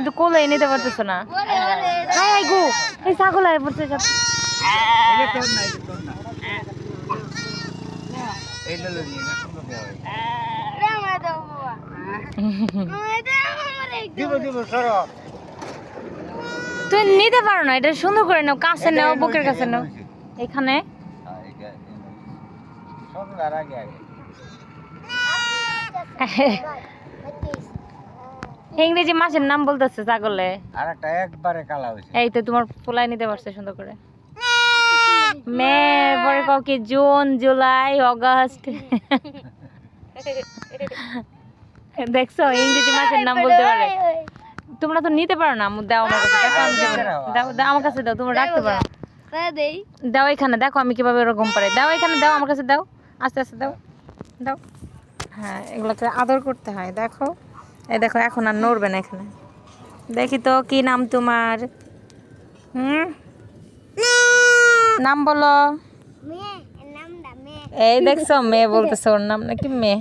তুমি তো কোলে নিতে পারতেছো না। হাই হাই গো, এই ছাগল আয় পড়ছে সব। তুমি নিতে পারো না, এটা সুন্দর করে নাও, কাছে নাও, বুকের কাছে নাও। এখানে ইংরেজি মাসের নাম বলতেছে ছাগলে। আরেকটা একবারে কালা হইছে। এই তো তোমার পোলাই নিতে পারছে সুন্দর করে। মে, পরে কও কি জুন, জুলাই, অগাস্ট। দেখছো ইংরেজি মাসের নাম বলতে পারে। তোমরা তো নিতে পারো না, দাও আমার কাছে, দেখো আমি কিভাবে দাও, দাও আমার কাছে দাও, তোমরা রাখতে পারো। দাও এখানে, দেখো আমি কিভাবে ওরকম পারে। দাও এখানে, দাও আমার কাছে, দাও আস্তে আস্তে দাও, দাও। হ্যাঁ, এগুলোকে আদর করতে হয়। দেখো এই দেখো, এখন আর নড়বে না এখানে। দেখি তো কি নাম তোমার? নাম বলো। এই দেখছো মেয়ে বলতেছে, ওর নাম নাকি মেয়ে।